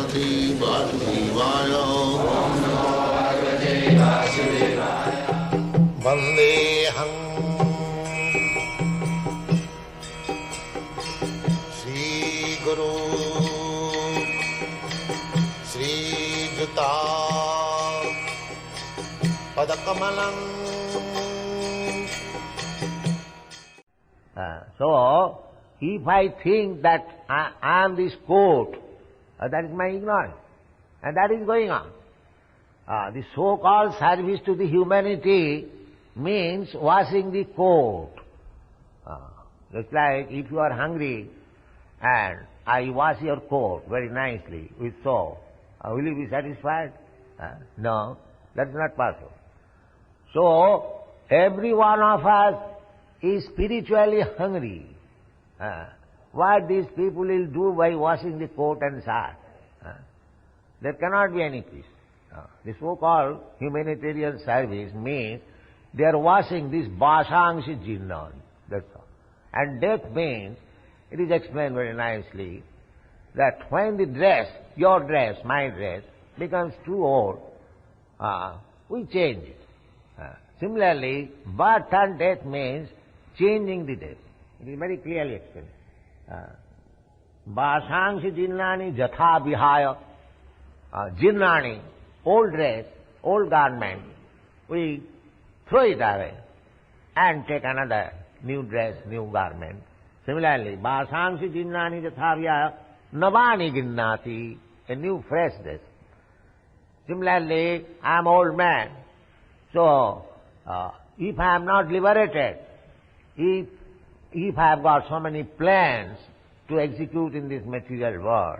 Bhagavate Vasudevaya. Vandeham Sri Guru Sri Juta Padakamalam. So, if I think that I am this coat, that is my ignorance, and that is going on. The so-called service to the humanity means washing the coat. Just like if you are hungry and I wash your coat very nicely with soap, will you be satisfied? No, that's not possible. So, every one of us is spiritually hungry. What these people will do by washing the coat and shirt? There cannot be any peace. The so-called humanitarian service means they are washing this basangsi jinnan, that's all. And death means, it is explained very nicely, that when the dress, your dress, my dress, becomes too old, we change it. Similarly, birth and death means changing the dress. It is very clearly explained. Basangsi jinnani jatha vihaya. Jinnani, old dress, old garment, we throw it away and take another new dress, new garment. Similarly, basangsi jinnani jatha vihaya navani ginnati, a new fresh dress. Similarly, I am old man, so if I am not liberated, if I have got so many plans to execute in this material world,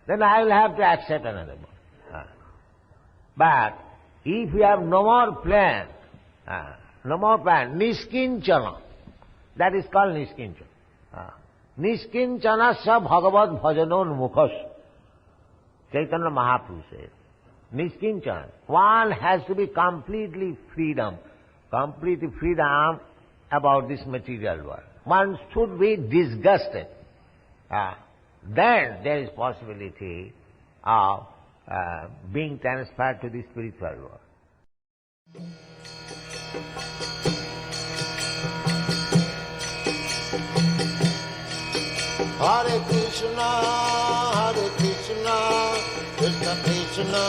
then I will have to accept another one. But if you have no more plan, niskinchana, that is called niskinchana. Niskinchana sa bhagavad bhajanon mukhas. Chaitanya Mahaprabhu says. Niskinchana. One has to be completely freedom about this material world. One should be disgusted. Then there is possibility of being transferred to the spiritual world. Hare Krishna, Krishna Krishna,